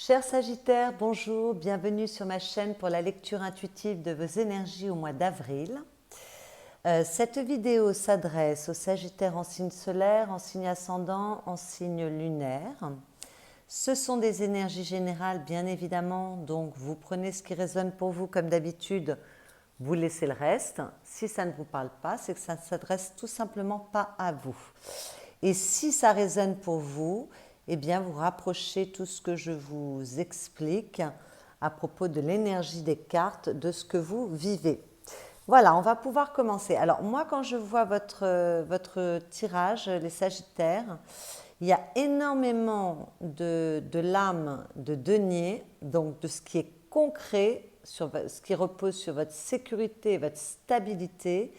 Chers Sagittaires, bonjour, bienvenue sur ma chaîne pour la lecture intuitive de vos énergies au mois d'avril. Cette vidéo s'adresse aux Sagittaires en signe solaire, en signe ascendant, en signe lunaire. Ce sont des énergies générales, bien évidemment, donc vous prenez ce qui résonne pour vous comme d'habitude, vous laissez le reste. Si ça ne vous parle pas, c'est que ça ne s'adresse tout simplement pas à vous. Et si ça résonne pour vous, eh bien vous rapprochez tout ce que je vous explique à propos de l'énergie des cartes, de ce que vous vivez. Voilà, on va pouvoir commencer. Alors moi, quand je vois votre tirage, les Sagittaires, il y a énormément de lames de denier, donc de ce qui est concret, ce qui repose sur votre sécurité et votre stabilité.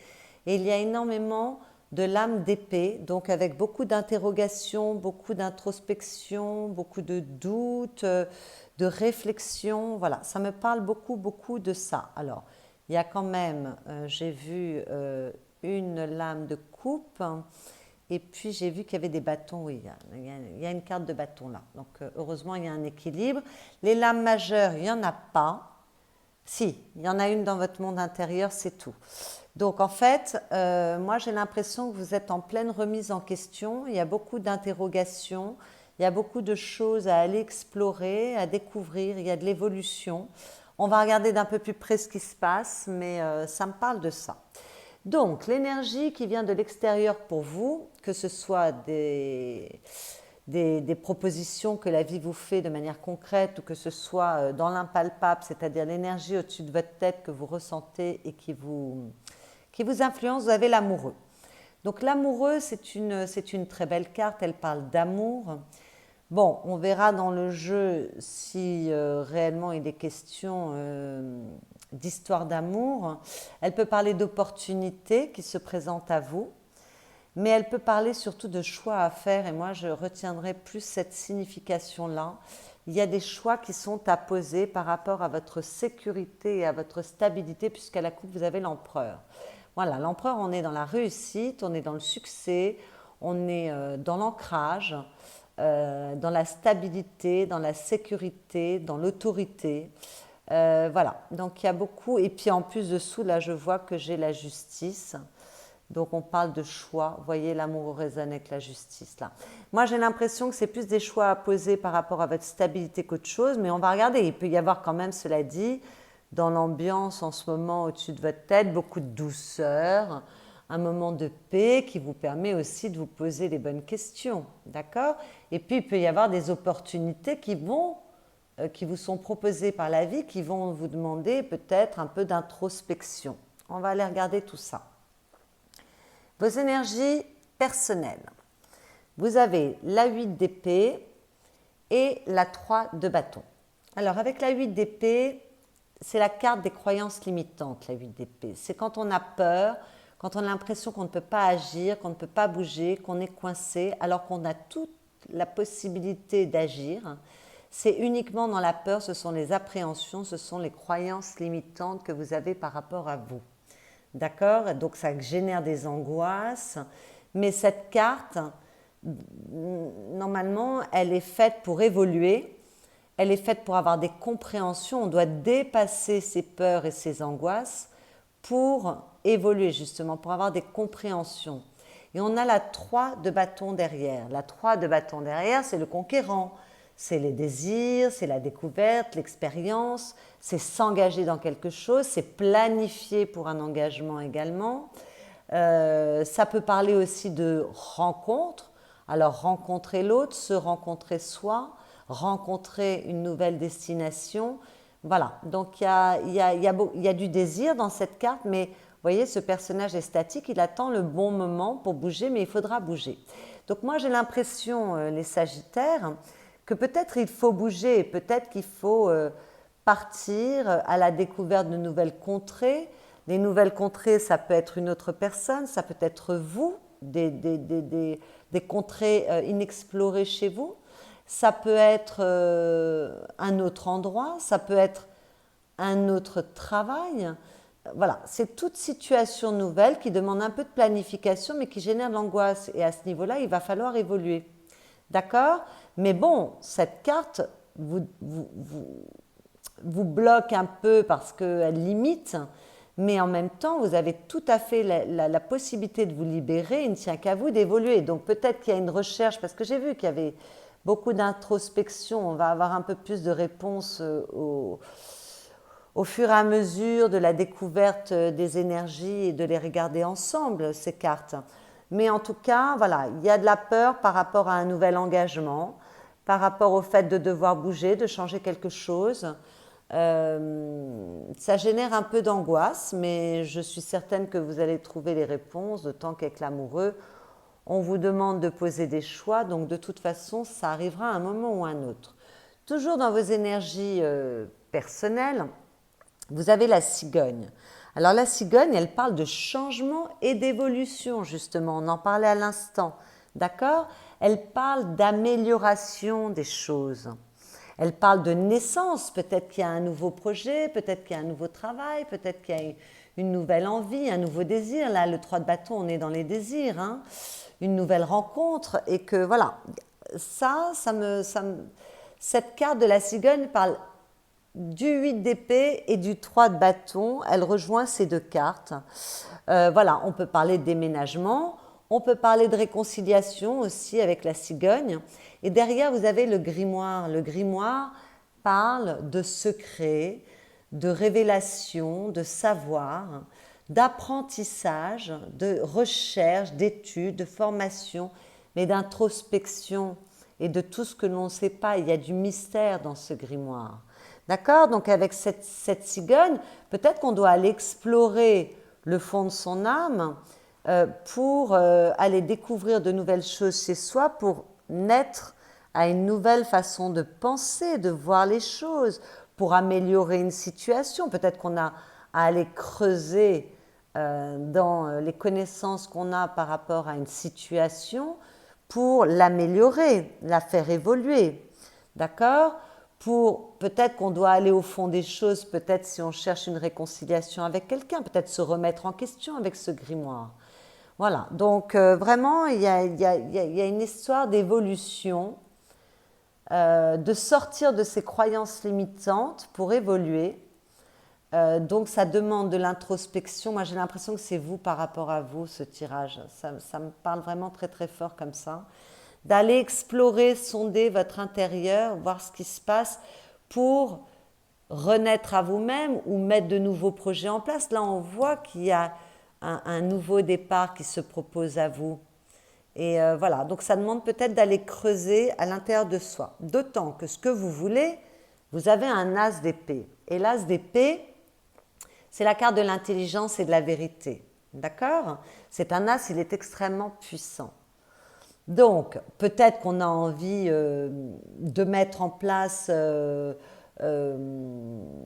Et il y a énormément de lames d'épée, donc avec beaucoup d'interrogations, beaucoup d'introspection, beaucoup de doutes, de réflexion. Voilà, ça me parle beaucoup de ça. Alors, il y a quand même, j'ai vu une lame de coupe, et puis j'ai vu qu'il y avait des bâtons. Oui, il y a une carte de bâton là. Donc, heureusement, il y a un équilibre. Les lames majeures, il n'y en a pas. Si, il y en a une dans votre monde intérieur, c'est tout. Donc en fait, moi j'ai l'impression que vous êtes en pleine remise en question, il y a beaucoup d'interrogations, il y a beaucoup de choses à aller explorer, à découvrir, il y a de l'évolution. On va regarder d'un peu plus près ce qui se passe, mais ça me parle de ça. Donc l'énergie qui vient de l'extérieur pour vous, que ce soit des propositions que la vie vous fait de manière concrète ou que ce soit dans l'impalpable, c'est-à-dire l'énergie au-dessus de votre tête que vous ressentez et qui vous influence, vous avez l'amoureux. Donc l'amoureux, c'est une très belle carte, elle parle d'amour. Bon, on verra dans le jeu si réellement il est question d'histoire d'amour. Elle peut parler d'opportunités qui se présentent à vous, mais elle peut parler surtout de choix à faire, et moi je retiendrai plus cette signification-là. Il y a des choix qui sont à poser par rapport à votre sécurité et à votre stabilité, puisqu'à la coupe vous avez l'empereur. Voilà, l'empereur, on est dans la réussite, on est dans le succès, on est dans l'ancrage, dans la stabilité, dans la sécurité, dans l'autorité. Voilà, donc il y a beaucoup. Et puis en plus dessous, là, je vois que j'ai la justice. Donc on parle de choix. Vous voyez, l'amour résonne avec la justice là. Moi, j'ai l'impression que c'est plus des choix à poser par rapport à votre stabilité qu'autre chose. Mais on va regarder. Il peut y avoir quand même, cela dit, dans l'ambiance en ce moment au-dessus de votre tête, beaucoup de douceur, un moment de paix qui vous permet aussi de vous poser les bonnes questions, d'accord? Et puis il peut y avoir des opportunités qui vous sont proposées par la vie, qui vont vous demander peut-être un peu d'introspection. On va aller regarder tout ça. Vos énergies personnelles. Vous avez la 8 d'épée et la 3 de bâton. Alors avec la 8 d'épée, c'est la carte des croyances limitantes, la 8 d'épée. C'est quand on a peur, quand on a l'impression qu'on ne peut pas agir, qu'on ne peut pas bouger, qu'on est coincé, alors qu'on a toute la possibilité d'agir. C'est uniquement dans la peur, ce sont les appréhensions, ce sont les croyances limitantes que vous avez par rapport à vous. D'accord? Donc ça génère des angoisses. Mais cette carte, normalement, elle est faite pour évoluer. Elle est faite pour avoir des compréhensions. On doit dépasser ses peurs et ses angoisses pour évoluer justement, pour avoir des compréhensions. Et on a la 3 de bâton derrière. La 3 de bâton derrière, c'est le conquérant. C'est les désirs, c'est la découverte, l'expérience, c'est s'engager dans quelque chose, c'est planifier pour un engagement également. Ça peut parler aussi de rencontre. Alors rencontrer l'autre, se rencontrer soi, rencontrer une nouvelle destination. Voilà, donc il y a du désir dans cette carte, mais vous voyez, ce personnage est statique, il attend le bon moment pour bouger, mais il faudra bouger. Donc moi j'ai l'impression, les Sagittaires, que peut-être il faut bouger, peut-être qu'il faut partir à la découverte de nouvelles contrées. Les nouvelles contrées, ça peut être une autre personne, ça peut être vous, des contrées inexplorées chez vous. Ça peut être un autre endroit, ça peut être un autre travail. Voilà, c'est toute situation nouvelle qui demande un peu de planification, mais qui génère de l'angoisse. Et à ce niveau-là, il va falloir évoluer. D'accord? Mais bon, cette carte, vous bloque un peu parce qu'elle limite, mais en même temps, vous avez tout à fait la possibilité de vous libérer. Il ne tient qu'à vous d'évoluer. Donc peut-être qu'il y a une recherche, parce que j'ai vu qu'il y avait beaucoup d'introspection. On va avoir un peu plus de réponses au fur et à mesure de la découverte des énergies et de les regarder ensemble, ces cartes. Mais en tout cas, voilà, il y a de la peur par rapport à un nouvel engagement, par rapport au fait de devoir bouger, de changer quelque chose. Ça génère un peu d'angoisse, mais je suis certaine que vous allez trouver les réponses, d'autant qu'avec l'amoureux, on vous demande de poser des choix, donc de toute façon, ça arrivera à un moment ou à un autre. Toujours dans vos énergies personnelles, vous avez la cigogne. Alors la cigogne, elle parle de changement et d'évolution, justement, on en parlait à l'instant, d'accord? Elle parle d'amélioration des choses. Elle parle de naissance, peut-être qu'il y a un nouveau projet, peut-être qu'il y a un nouveau travail, peut-être qu'il y a une nouvelle envie, un nouveau désir. Là, le 3 de bâton, on est dans les désirs, hein. Une nouvelle rencontre, et que voilà, cette carte de la cigogne parle du 8 d'épée et du 3 de bâton. Elle rejoint ces deux cartes. Voilà, on peut parler de déménagement, on peut parler de réconciliation aussi avec la cigogne. Et derrière, vous avez le grimoire. Le grimoire parle de secrets, de révélation, de savoir, d'apprentissage, de recherche, d'études, de formation, mais d'introspection et de tout ce que l'on ne sait pas. Il y a du mystère dans ce grimoire. D'accord? Donc avec cette cigogne, peut-être qu'on doit aller explorer le fond de son âme pour aller découvrir de nouvelles choses chez soi, pour naître à une nouvelle façon de penser, de voir les choses, pour améliorer une situation. Peut-être qu'on a à aller creuser dans les connaissances qu'on a par rapport à une situation pour l'améliorer, la faire évoluer. D'accord? Peut-être qu'on doit aller au fond des choses, peut-être si on cherche une réconciliation avec quelqu'un, peut-être se remettre en question avec ce grimoire. Voilà, donc vraiment, il y a une histoire d'évolution, de sortir de ces croyances limitantes pour évoluer. Donc ça demande de l'introspection. Moi, j'ai l'impression que c'est vous par rapport à vous, ce tirage. Ça me parle vraiment très très fort comme ça. D'aller explorer, sonder votre intérieur, voir ce qui se passe pour renaître à vous-même ou mettre de nouveaux projets en place. Là, on voit qu'il y a un nouveau départ qui se propose à vous. Et voilà, donc ça demande peut-être d'aller creuser à l'intérieur de soi. D'autant que ce que vous voulez, vous avez un as d'épée. Et l'as d'épée, c'est la carte de l'intelligence et de la vérité. D'accord? C'est un as, il est extrêmement puissant. Donc, peut-être qu'on a envie de mettre en place une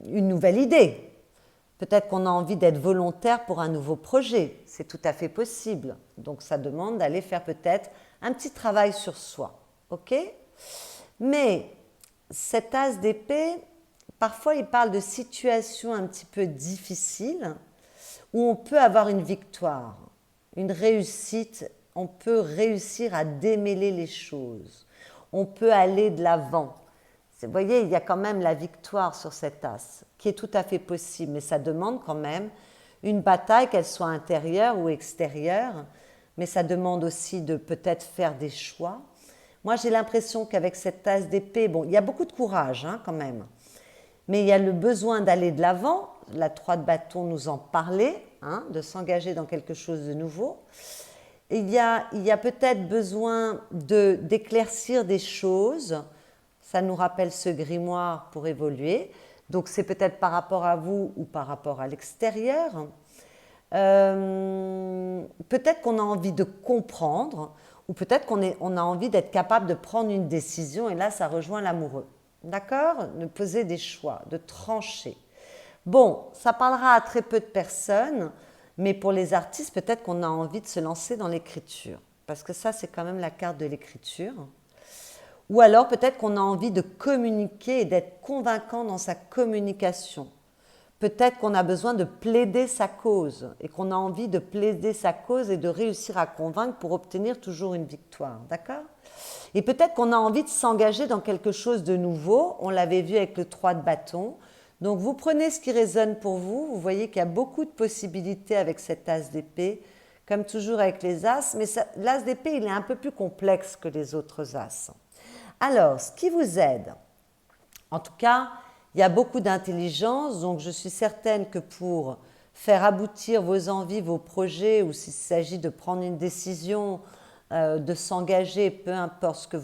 nouvelle idée. Peut-être qu'on a envie d'être volontaire pour un nouveau projet. C'est tout à fait possible. Donc, ça demande d'aller faire peut-être un petit travail sur soi. OK? Mais cet as d'épée, parfois, il parle de situations un petit peu difficiles où on peut avoir une victoire, une réussite. On peut réussir à démêler les choses. On peut aller de l'avant. Vous voyez, il y a quand même la victoire sur cet as, qui est tout à fait possible, mais ça demande quand même une bataille, qu'elle soit intérieure ou extérieure, mais ça demande aussi de peut-être faire des choix. Moi, j'ai l'impression qu'avec cette as d'épée, bon, il y a beaucoup de courage quand même, mais il y a le besoin d'aller de l'avant. La 3 de bâton nous en parlait, de s'engager dans quelque chose de nouveau. Il y a peut-être besoin d'éclaircir des choses. Ça nous rappelle ce grimoire pour évoluer. Donc c'est peut-être par rapport à vous ou par rapport à l'extérieur. Peut-être qu'on a envie de comprendre, ou peut-être qu'on a envie d'être capable de prendre une décision, et là ça rejoint l'amoureux. D'accord? De poser des choix, de trancher. Bon, ça parlera à très peu de personnes, mais pour les artistes, peut-être qu'on a envie de se lancer dans l'écriture, parce que ça, c'est quand même la carte de l'écriture. Ou alors, peut-être qu'on a envie de communiquer et d'être convaincant dans sa communication. peut-être qu'on a besoin de plaider sa cause et qu'on a envie de plaider sa cause et de réussir à convaincre pour obtenir toujours une victoire, d'accord? Et peut-être qu'on a envie de s'engager dans quelque chose de nouveau, on l'avait vu avec le 3 de bâton. Donc vous prenez ce qui résonne pour vous, vous voyez qu'il y a beaucoup de possibilités avec cet as d'épée, comme toujours avec les as, mais l'as d'épée il est un peu plus complexe que les autres as. Alors, ce qui vous aide, en tout cas, il y a beaucoup d'intelligence, donc je suis certaine que pour faire aboutir vos envies, vos projets, ou s'il s'agit de prendre une décision, de s'engager, peu importe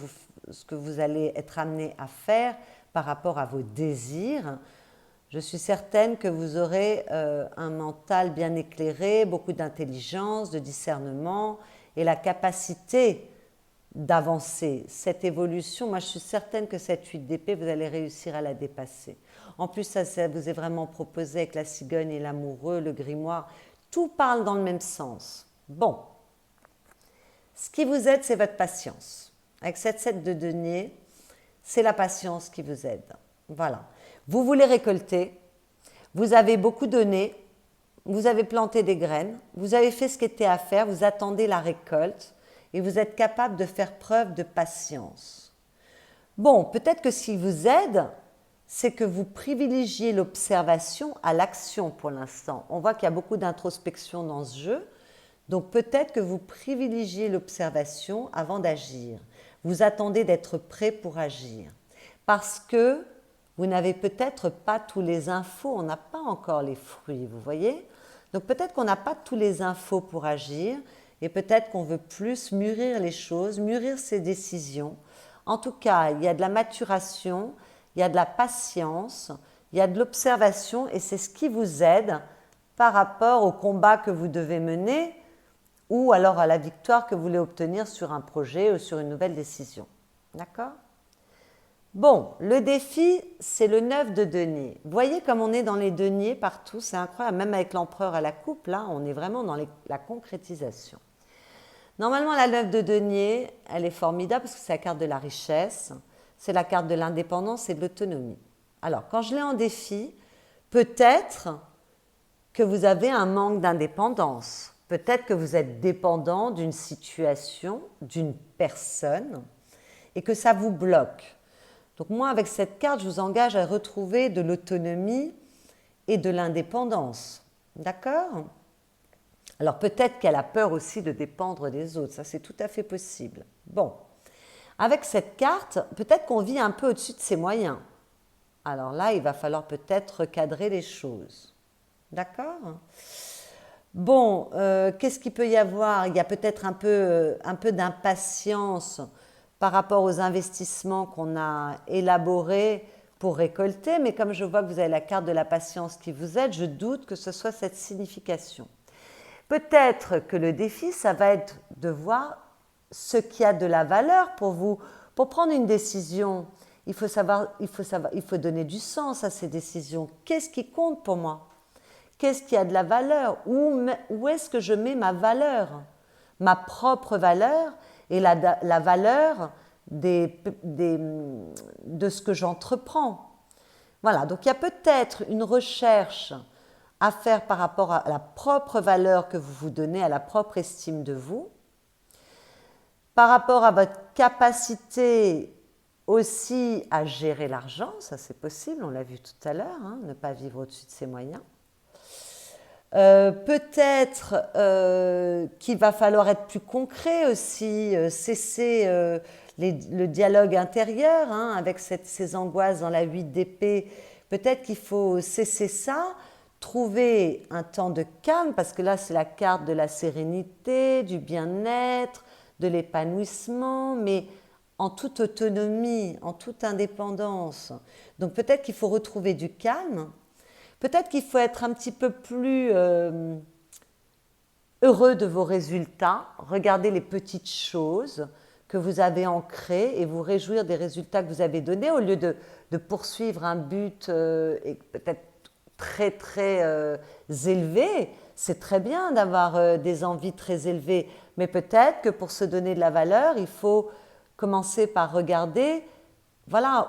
ce que vous allez être amené à faire par rapport à vos désirs, je suis certaine que vous aurez un mental bien éclairé, beaucoup d'intelligence, de discernement et la capacité d'avancer. Cette évolution, moi je suis certaine que cette 8 d'épée, vous allez réussir à la dépasser. En plus, ça vous est vraiment proposé avec la cigogne et l'amoureux, le grimoire. Tout parle dans le même sens. Bon, ce qui vous aide, c'est votre patience. Avec cette 7 de denier, c'est la patience qui vous aide. Voilà. Vous voulez récolter, vous avez beaucoup donné, vous avez planté des graines, vous avez fait ce qui était à faire, vous attendez la récolte et vous êtes capable de faire preuve de patience. Bon, peut-être que ce qui vous aide, c'est que vous privilégiez l'observation à l'action pour l'instant. On voit qu'il y a beaucoup d'introspection dans ce jeu, donc peut-être que vous privilégiez l'observation avant d'agir. Vous attendez d'être prêt pour agir. Parce que vous n'avez peut-être pas tous les infos, on n'a pas encore les fruits, vous voyez? Donc peut-être qu'on n'a pas tous les infos pour agir et peut-être qu'on veut plus mûrir les choses, mûrir ses décisions. En tout cas, il y a de la maturation, il y a de la patience, il y a de l'observation et c'est ce qui vous aide par rapport au combat que vous devez mener ou alors à la victoire que vous voulez obtenir sur un projet ou sur une nouvelle décision. D'accord ? Bon, le défi, c'est le 9 de denier. Vous voyez comme on est dans les deniers partout, c'est incroyable. Même avec l'empereur à la coupe, là, on est vraiment dans la concrétisation. Normalement, la 9 de denier, elle est formidable parce que c'est la carte de la richesse, c'est la carte de l'indépendance et de l'autonomie. Alors, quand je l'ai en défi, peut-être que vous avez un manque d'indépendance. Peut-être que vous êtes dépendant d'une situation, d'une personne, et que ça vous bloque. Donc moi, avec cette carte, je vous engage à retrouver de l'autonomie et de l'indépendance. D'accord ? Alors peut-être qu'elle a peur aussi de dépendre des autres, ça c'est tout à fait possible. Bon, avec cette carte, peut-être qu'on vit un peu au-dessus de ses moyens. Alors là, il va falloir peut-être recadrer les choses. D'accord ? Bon, qu'est-ce qu'il peut y avoir ? Il y a peut-être un peu d'impatience par rapport aux investissements qu'on a élaborés pour récolter, mais comme je vois que vous avez la carte de la patience qui vous aide, je doute que ce soit cette signification. Peut-être que le défi, ça va être de voir ce qui a de la valeur pour vous. Pour prendre une décision, il faut donner du sens à ces décisions. Qu'est-ce qui compte pour moi ? Qu'est-ce qui a de la valeur ? Où est-ce que je mets ma valeur ? Ma propre valeur et la valeur de ce que j'entreprends. Voilà, donc il y a peut-être une recherche à faire par rapport à la propre valeur que vous vous donnez, à la propre estime de vous, par rapport à votre capacité aussi à gérer l'argent, ça c'est possible, on l'a vu tout à l'heure, hein, ne pas vivre au-dessus de ses moyens. Peut-être qu'il va falloir être plus concret aussi, cesser le dialogue intérieur hein, avec ces angoisses dans la 8 d'épée. Peut-être qu'il faut cesser ça, trouver un temps de calme, parce que là c'est la carte de la sérénité, du bien-être, de l'épanouissement, mais en toute autonomie, en toute indépendance. Donc peut-être qu'il faut retrouver du calme. Peut-être qu'il faut être un petit peu plus heureux de vos résultats, regarder les petites choses que vous avez ancrées et vous réjouir des résultats que vous avez donnés au lieu de poursuivre un but et peut-être très très élevé. C'est très bien d'avoir des envies très élevées, mais peut-être que pour se donner de la valeur, il faut commencer par regarder, voilà,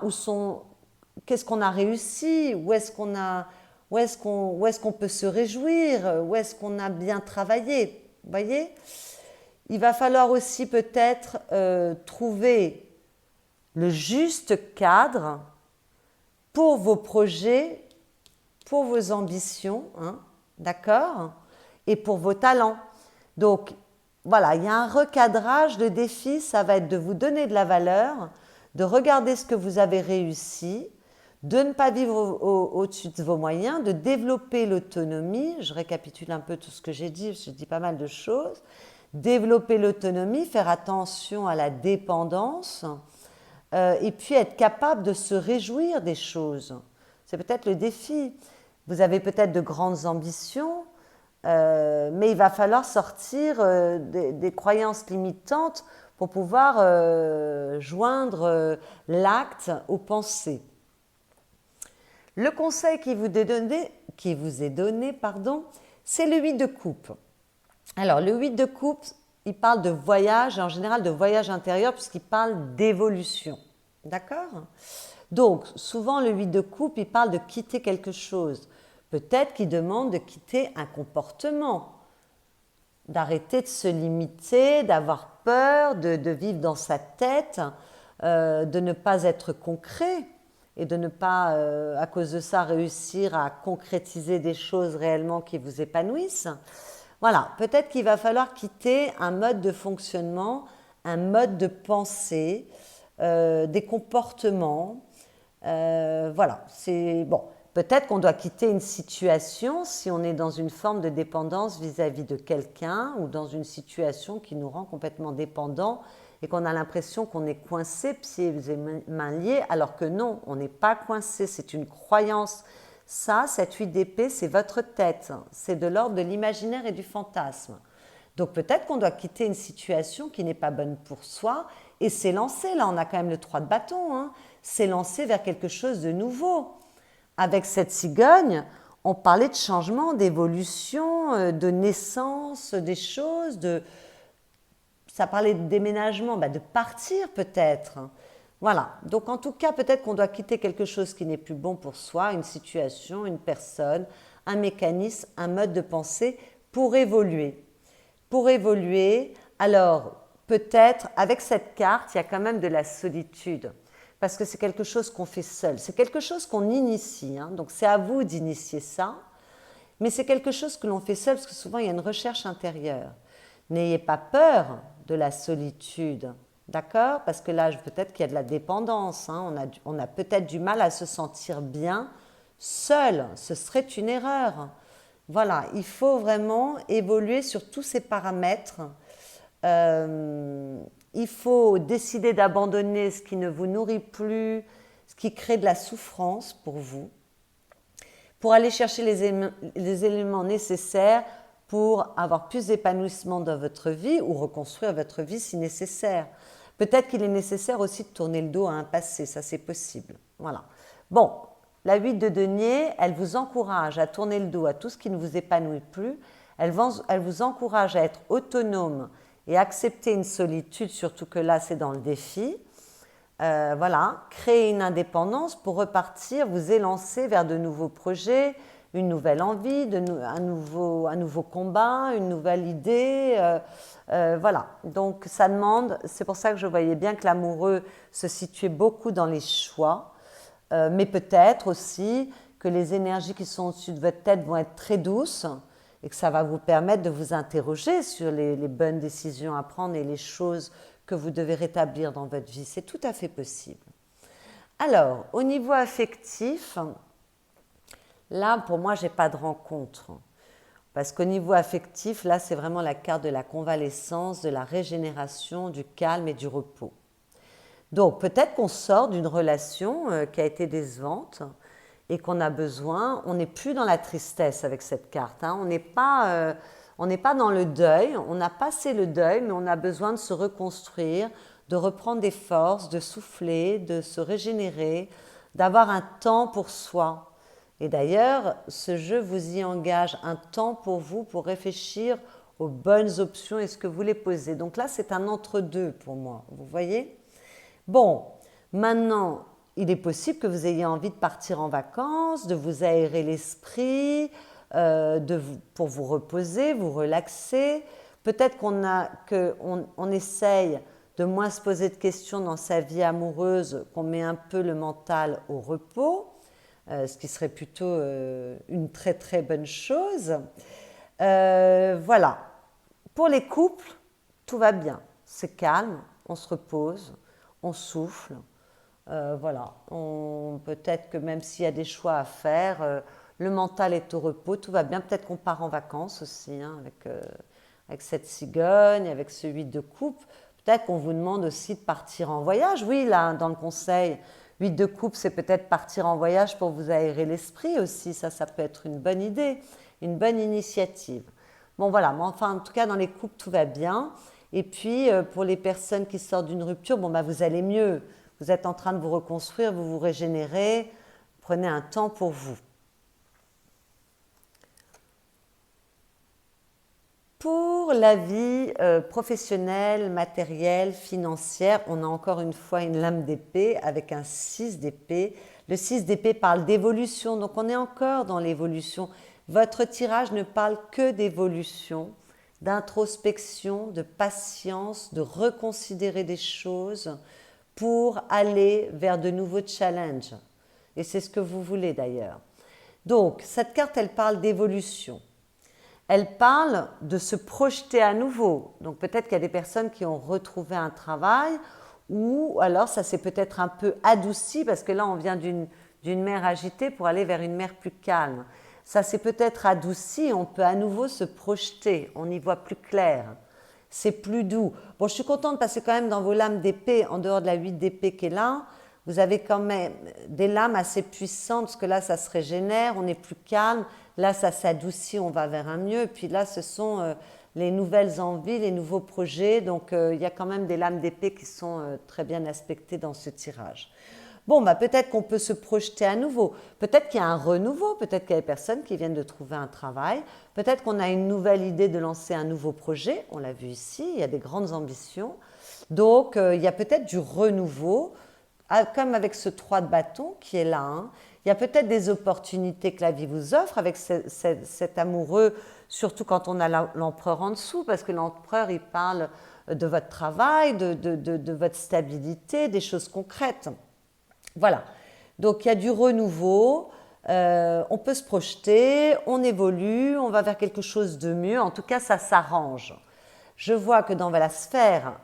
qu'est-ce qu'on a réussi, où est-ce qu'on a où est-ce qu'on peut se réjouir, où est-ce qu'on a bien travaillé, vous voyez? Il va falloir aussi peut-être trouver le juste cadre pour vos projets, pour vos ambitions, hein, d'accord? Et pour vos talents. Donc, voilà, il y a un recadrage de défi, ça va être de vous donner de la valeur, de regarder ce que vous avez réussi, de ne pas vivre au-dessus de vos moyens, de développer l'autonomie. Je récapitule un peu tout ce que j'ai dit pas mal de choses. Développer l'autonomie, faire attention à la dépendance, et puis être capable de se réjouir des choses. C'est peut-être le défi. Vous avez peut-être de grandes ambitions, mais il va falloir sortir des croyances limitantes pour pouvoir joindre l'acte aux pensées. Le conseil qui vous est donné, c'est le 8 de coupe. Alors, le 8 de coupe, il parle de voyage, et en général de voyage intérieur, puisqu'il parle d'évolution. D'accord? Donc, souvent, le 8 de coupe, il parle de quitter quelque chose. Peut-être qu'il demande de quitter un comportement, d'arrêter de se limiter, d'avoir peur, de vivre dans sa tête, de ne pas être concret et de ne pas, à cause de ça, réussir à concrétiser des choses réellement qui vous épanouissent. Voilà, peut-être qu'il va falloir quitter un mode de fonctionnement, un mode de pensée, des comportements. Voilà, c'est bon. Peut-être qu'on doit quitter une situation si on est dans une forme de dépendance vis-à-vis de quelqu'un ou dans une situation qui nous rend complètement dépendants et qu'on a l'impression qu'on est coincé, pieds et mains liés, alors que non, on n'est pas coincé, c'est une croyance. Ça, cette 8 d'épée, c'est votre tête, c'est de l'ordre de l'imaginaire et du fantasme. Donc peut-être qu'on doit quitter une situation qui n'est pas bonne pour soi et s'élancer, là on a quand même le 3 de bâton, hein, s'élancer vers quelque chose de nouveau. Avec cette cigogne, on parlait de changement, d'évolution, de naissance des choses, ça parlait de déménagement, de partir peut-être. Voilà, donc en tout cas, peut-être qu'on doit quitter quelque chose qui n'est plus bon pour soi, une situation, une personne, un mécanisme, un mode de pensée pour évoluer. Pour évoluer, alors peut-être avec cette carte, il y a quand même de la solitude. Parce que c'est quelque chose qu'on fait seul, c'est quelque chose qu'on initie, hein, donc c'est à vous d'initier ça, mais c'est quelque chose que l'on fait seul parce que souvent il y a une recherche intérieure. N'ayez pas peur de la solitude, d'accord? Parce que là, peut-être qu'il y a de la dépendance, hein, on a peut-être du mal à se sentir bien seul, ce serait une erreur. Voilà, il faut vraiment évoluer sur tous ces paramètres. Il faut décider d'abandonner ce qui ne vous nourrit plus, ce qui crée de la souffrance pour vous, pour aller chercher les éléments nécessaires pour avoir plus d'épanouissement dans votre vie ou reconstruire votre vie si nécessaire. Peut-être qu'il est nécessaire aussi de tourner le dos à un passé, ça c'est possible. Voilà. Bon, la 8 de denier, elle vous encourage à tourner le dos à tout ce qui ne vous épanouit plus, elle vous encourage à être autonome et accepter une solitude, surtout que là c'est dans le défi. Voilà, créer une indépendance pour repartir, vous élancer vers de nouveaux projets, une nouvelle envie, un nouveau combat, une nouvelle idée. Voilà, donc ça demande, c'est pour ça que je voyais bien que l'amoureux se situait beaucoup dans les choix, mais peut-être aussi que les énergies qui sont au-dessus de votre tête vont être très douces et que ça va vous permettre de vous interroger sur les bonnes décisions à prendre et les choses que vous devez rétablir dans votre vie. C'est tout à fait possible. Alors, au niveau affectif, là, pour moi, je n'ai pas de rencontre. Parce qu'au niveau affectif, là, c'est vraiment la carte de la convalescence, de la régénération, du calme et du repos. Donc, peut-être qu'on sort d'une relation qui a été décevante et qu'on a besoin, on n'est plus dans la tristesse avec cette carte, hein. On n'est pas dans le deuil, on a passé le deuil, mais on a besoin de se reconstruire, de reprendre des forces, de souffler, de se régénérer, d'avoir un temps pour soi. Et d'ailleurs, ce jeu vous y engage un temps pour vous, pour réfléchir aux bonnes options et ce que vous voulez poser. Donc là, c'est un entre-deux pour moi, vous voyez ? Bon, maintenant, il est possible que vous ayez envie de partir en vacances, de vous aérer l'esprit, pour vous reposer, vous relaxer. Peut-être qu'on essaye de moins se poser de questions dans sa vie amoureuse, qu'on met un peu le mental au repos, ce qui serait plutôt une très très bonne chose. Voilà. Pour les couples, tout va bien. C'est calme, on se repose, on souffle. Voilà. Peut-être que même s'il y a des choix à faire, le mental est au repos, tout va bien. Peut-être qu'on part en vacances aussi, hein, avec cette cigogne, avec ce 8 de coupe. Peut-être qu'on vous demande aussi de partir en voyage. Oui, là, dans le conseil, 8 de coupe, c'est peut-être partir en voyage pour vous aérer l'esprit aussi. Ça peut être une bonne idée, une bonne initiative. Bon, voilà. Mais enfin, en tout cas, dans les couples, tout va bien. Et puis, pour les personnes qui sortent d'une rupture, bon, bah, vous allez mieux. Vous êtes en train de vous reconstruire, vous vous régénérez. Prenez un temps pour vous. Pour la vie professionnelle, matérielle, financière, on a encore une fois une lame d'épée avec un 6 d'épée. Le 6 d'épée parle d'évolution, donc on est encore dans l'évolution. Votre tirage ne parle que d'évolution, d'introspection, de patience, de reconsidérer des choses pour aller vers de nouveaux challenges. Et c'est ce que vous voulez d'ailleurs. Donc, cette carte, elle parle d'évolution. Elle parle de se projeter à nouveau. Donc peut-être qu'il y a des personnes qui ont retrouvé un travail ou alors ça s'est peut-être un peu adouci parce que là on vient d'une mer agitée pour aller vers une mer plus calme. Ça s'est peut-être adouci, on peut à nouveau se projeter, on y voit plus clair. C'est plus doux. Bon, je suis contente de passer quand même dans vos lames d'épée, en dehors de la 8 d'épée qui est là. Vous avez quand même des lames assez puissantes parce que là ça se régénère, on est plus calme. Là, ça s'adoucit, on va vers un mieux. Et puis là, ce sont les nouvelles envies, les nouveaux projets. Donc, il y a quand même des lames d'épée qui sont très bien aspectées dans ce tirage. Bon, bah, peut-être qu'on peut se projeter à nouveau. Peut-être qu'il y a un renouveau. Peut-être qu'il y a des personnes qui viennent de trouver un travail. Peut-être qu'on a une nouvelle idée de lancer un nouveau projet. On l'a vu ici, il y a des grandes ambitions. Donc, il y a peut-être du renouveau, comme avec ce 3 de bâton qui est là, hein. Il y a peut-être des opportunités que la vie vous offre avec cet amoureux, surtout quand on a l'empereur en dessous, parce que l'empereur, il parle de votre travail, de votre stabilité, des choses concrètes. Voilà. Donc, il y a du renouveau, on peut se projeter, on évolue, on va vers quelque chose de mieux. En tout cas, ça s'arrange. Je vois que dans la sphère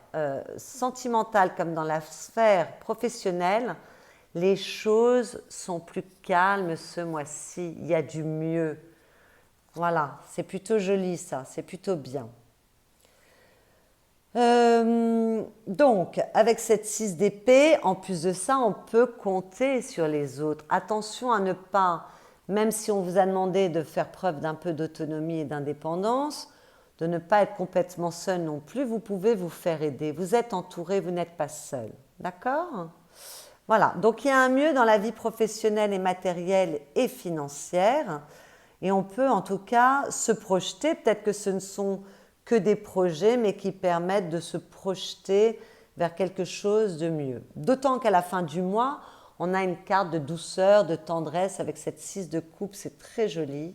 sentimentale comme dans la sphère professionnelle, les choses sont plus calmes ce mois-ci, il y a du mieux. Voilà, c'est plutôt joli ça, c'est plutôt bien. Donc, avec cette 6 d'épée, en plus de ça, on peut compter sur les autres. Attention à ne pas, même si on vous a demandé de faire preuve d'un peu d'autonomie et d'indépendance, de ne pas être complètement seul non plus, vous pouvez vous faire aider. Vous êtes entouré, vous n'êtes pas seul. D'accord ? Voilà, donc il y a un mieux dans la vie professionnelle et matérielle et financière. Et on peut en tout cas se projeter, peut-être que ce ne sont que des projets, mais qui permettent de se projeter vers quelque chose de mieux. D'autant qu'à la fin du mois, on a une carte de douceur, de tendresse avec cette 6 de coupe, c'est très joli.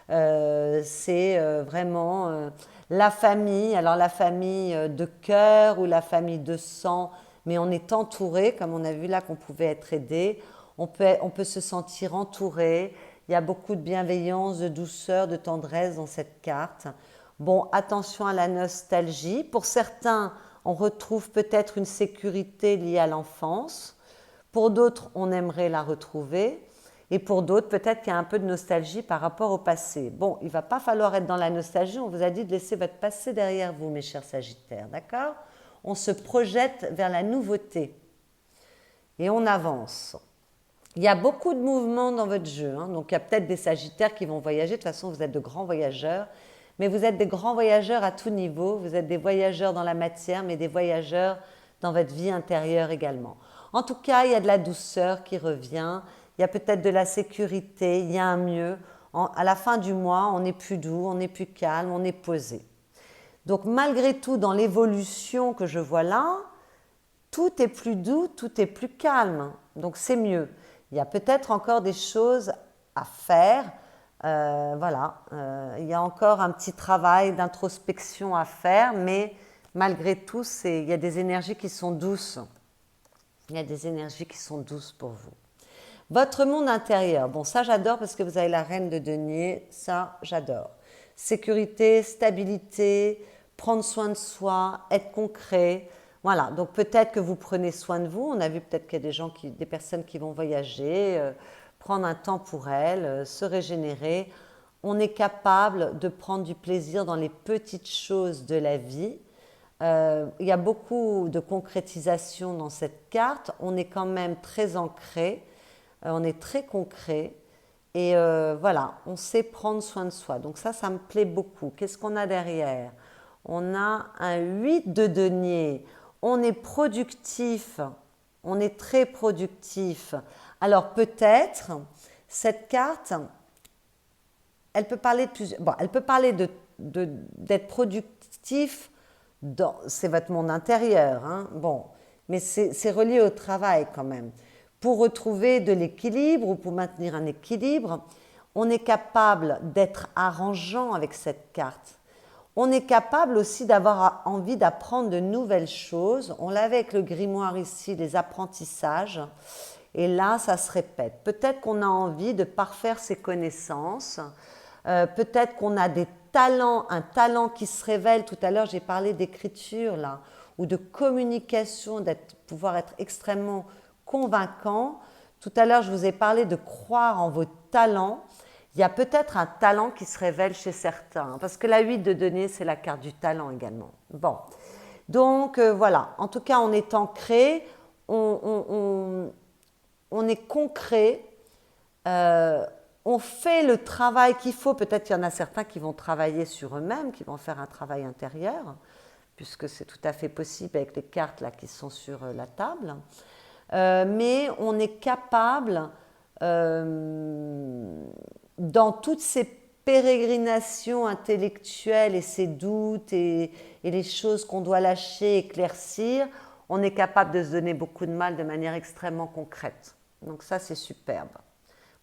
C'est vraiment la famille, alors la famille de cœur ou la famille de sang, mais on est entouré, comme on a vu là qu'on pouvait être aidé, on peut se sentir entouré, il y a beaucoup de bienveillance, de douceur, de tendresse dans cette carte. Bon, attention à la nostalgie. Pour certains, on retrouve peut-être une sécurité liée à l'enfance. Pour d'autres, on aimerait la retrouver. Et pour d'autres, peut-être qu'il y a un peu de nostalgie par rapport au passé. Bon, il ne va pas falloir être dans la nostalgie. On vous a dit de laisser votre passé derrière vous, mes chers Sagittaires. D'accord ? On se projette vers la nouveauté. Et on avance. Il y a beaucoup de mouvements dans votre jeu. Hein. Donc, il y a peut-être des Sagittaires qui vont voyager. De toute façon, vous êtes de grands voyageurs. Mais vous êtes des grands voyageurs à tout niveau. Vous êtes des voyageurs dans la matière, mais des voyageurs dans votre vie intérieure également. En tout cas, il y a de la douceur qui revient. Il y a peut-être de la sécurité. Il y a un mieux. À la fin du mois, on est plus doux, on est plus calme, on est posé. Donc, malgré tout, dans l'évolution que je vois là, tout est plus doux, tout est plus calme. Donc c'est mieux. Il y a peut-être encore des choses à faire. Voilà, il y a encore un petit travail d'introspection à faire, mais malgré tout, il y a des énergies qui sont douces. Il y a des énergies qui sont douces pour vous. Votre monde intérieur, bon ça j'adore parce que vous avez la reine de denier, ça j'adore. Sécurité, stabilité, prendre soin de soi, être concret. Voilà, donc peut-être que vous prenez soin de vous. On a vu peut-être qu'il y a des personnes qui vont voyager, prendre un temps pour elles, se régénérer. On est capable de prendre du plaisir dans les petites choses de la vie. Il y a beaucoup de concrétisation dans cette carte. On est quand même très ancré. On est très concret et voilà, on sait prendre soin de soi. Donc ça me plaît beaucoup. Qu'est-ce qu'on a derrière? On a un 8 de denier. On est productif, on est très productif. Alors peut-être, cette carte, elle peut parler de plusieurs... Bon, elle peut parler d'être productif, c'est votre monde intérieur, hein, bon, mais c'est relié au travail quand même. Pour retrouver de l'équilibre ou pour maintenir un équilibre, on est capable d'être arrangeant avec cette carte. On est capable aussi d'avoir envie d'apprendre de nouvelles choses. On l'avait avec le grimoire ici, les apprentissages. Et là, ça se répète. Peut-être qu'on a envie de parfaire ses connaissances. Peut-être qu'on a des talents, un talent qui se révèle. Tout à l'heure, j'ai parlé d'écriture là, ou de communication, pouvoir être extrêmement convaincant. Tout à l'heure, je vous ai parlé de croire en vos talents. Il y a peut-être un talent qui se révèle chez certains, parce que la 8 de denier, c'est la carte du talent également. Bon, donc voilà, en tout cas, on est ancré, on est concret, on fait le travail qu'il faut. Peut-être qu'il y en a certains qui vont travailler sur eux-mêmes, qui vont faire un travail intérieur, puisque c'est tout à fait possible avec les cartes là qui sont sur la table. Mais on est capable, dans toutes ces pérégrinations intellectuelles et ces doutes et les choses qu'on doit lâcher, éclaircir, on est capable de se donner beaucoup de mal de manière extrêmement concrète. Donc ça, c'est superbe.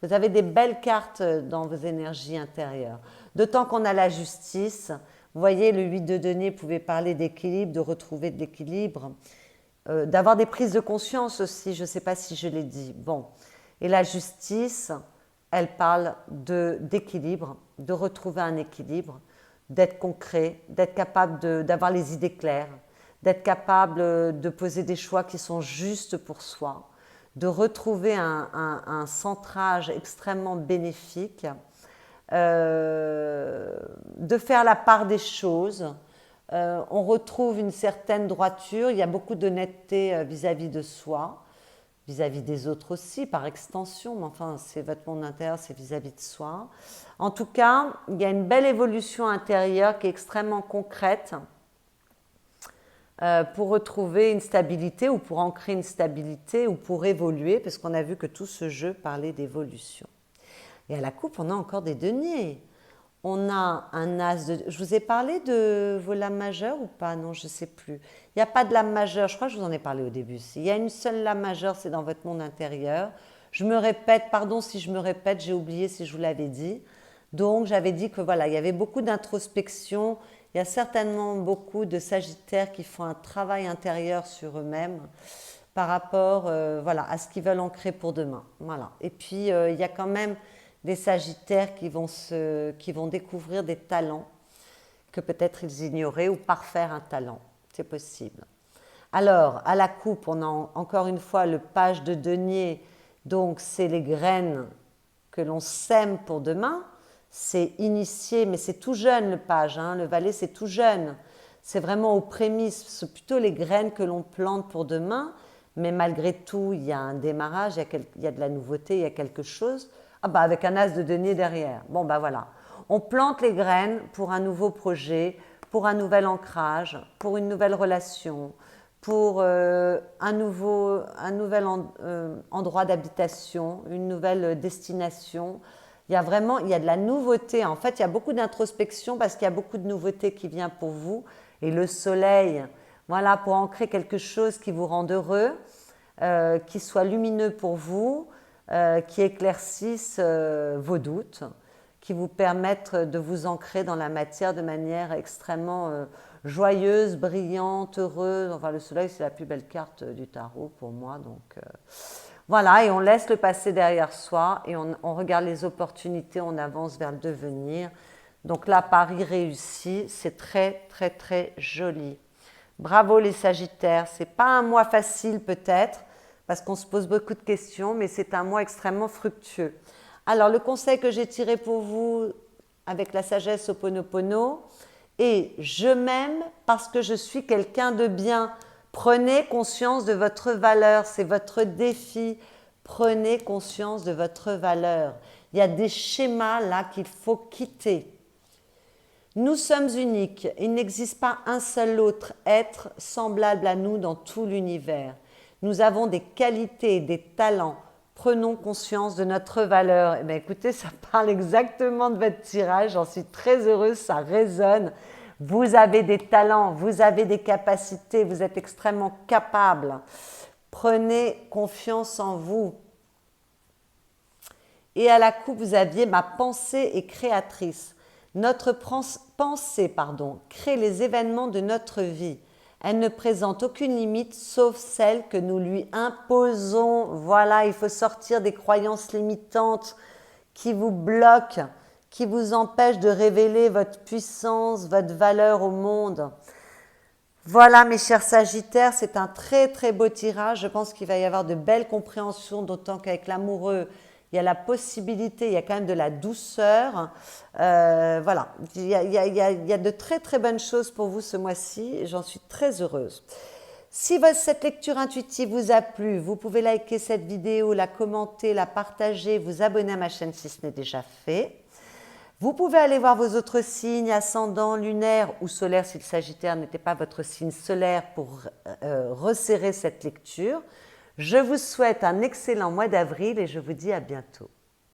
Vous avez des belles cartes dans vos énergies intérieures. D'autant qu'on a la justice. Vous voyez, le 8 de denier pouvait parler d'équilibre, de retrouver de l'équilibre. D'avoir des prises de conscience aussi, je ne sais pas si je l'ai dit. Bon, et la justice, elle parle d'équilibre, de retrouver un équilibre, d'être concret, d'être capable d'avoir les idées claires, d'être capable de poser des choix qui sont justes pour soi, de retrouver un centrage extrêmement bénéfique, de faire la part des choses. On retrouve une certaine droiture, il y a beaucoup d'honnêteté vis-à-vis de soi, vis-à-vis des autres aussi, par extension, mais enfin, c'est votre monde intérieur, c'est vis-à-vis de soi. En tout cas, il y a une belle évolution intérieure qui est extrêmement concrète pour retrouver une stabilité ou pour ancrer une stabilité ou pour évoluer, parce qu'on a vu que tout ce jeu parlait d'évolution. Et à la coupe, on a encore des deniers. On a un as de... Je vous ai parlé de vos lames majeures ou pas? Non, je ne sais plus. Il n'y a pas de lame majeure. Je crois que je vous en ai parlé au début. Il y a une seule lame majeure, c'est dans votre monde intérieur. Je me répète, pardon si je me répète, j'ai oublié si je vous l'avais dit. Donc, j'avais dit que voilà, il y avait beaucoup d'introspection. Il y a certainement beaucoup de sagittaires qui font un travail intérieur sur eux-mêmes par rapport voilà, à ce qu'ils veulent ancrer pour demain. Voilà. Et puis, il y a quand même des sagittaires qui vont découvrir des talents que peut-être ils ignoraient ou parfaire un talent. C'est possible. Alors, à la coupe, on a encore une fois le page de denier. Donc, c'est les graines que l'on sème pour demain. C'est initié, mais c'est tout jeune le page. Hein. Le valet, c'est tout jeune. C'est vraiment aux prémices. C'est plutôt les graines que l'on plante pour demain. Mais malgré tout, il y a un démarrage, il y a de la nouveauté, il y a quelque chose. Ah bah avec un as de denier derrière. Bon bah voilà. On plante les graines pour un nouveau projet, pour un nouvel ancrage, pour une nouvelle relation, pour un nouvel endroit d'habitation, une nouvelle destination. Il y a de la nouveauté. En fait, il y a beaucoup d'introspection parce qu'il y a beaucoup de nouveauté qui vient pour vous. Et le soleil, Voilà, pour ancrer quelque chose qui vous rende heureux, qui soit lumineux pour vous, qui éclaircisse vos doutes, qui vous permettent de vous ancrer dans la matière de manière extrêmement joyeuse, brillante, heureuse. Enfin, le soleil, c'est la plus belle carte du tarot pour moi. Donc, voilà, et on laisse le passé derrière soi et on regarde les opportunités, on avance vers le devenir. Donc là, pari réussi, c'est très, très, très joli. Bravo les Sagittaires, c'est pas un mois facile peut-être, parce qu'on se pose beaucoup de questions, mais c'est un mois extrêmement fructueux. Alors, le conseil que j'ai tiré pour vous avec la sagesse Ho'oponopono est « Je m'aime parce que je suis quelqu'un de bien ». Prenez conscience de votre valeur, c'est votre défi. Prenez conscience de votre valeur. Il y a des schémas là qu'il faut quitter. Nous sommes uniques. Il n'existe pas un seul autre être semblable à nous dans tout l'univers. Nous avons des qualités, des talents. Prenons conscience de notre valeur. Eh bien, écoutez, ça parle exactement de votre tirage. J'en suis très heureuse, ça résonne. Vous avez des talents, vous avez des capacités, vous êtes extrêmement capable. Prenez confiance en vous. Et à la coupe, vous aviez ma pensée est créatrice. Notre pensée crée les événements de notre vie. Elle ne présente aucune limite sauf celle que nous lui imposons. Voilà, il faut sortir des croyances limitantes qui vous bloquent, qui vous empêchent de révéler votre puissance, votre valeur au monde. Voilà mes chers Sagittaires, c'est un très très beau tirage. Je pense qu'il va y avoir de belles compréhensions, d'autant qu'avec l'amoureux, il y a la possibilité, il y a quand même de la douceur. Voilà, il y a de très très bonnes choses pour vous ce mois-ci et j'en suis très heureuse. Si cette lecture intuitive vous a plu, vous pouvez liker cette vidéo, la commenter, la partager, vous abonner à ma chaîne si ce n'est déjà fait. Vous pouvez aller voir vos autres signes, ascendant, lunaire ou solaire si le Sagittaire n'était pas votre signe solaire pour resserrer cette lecture. Je vous souhaite un excellent mois d'avril et je vous dis à bientôt.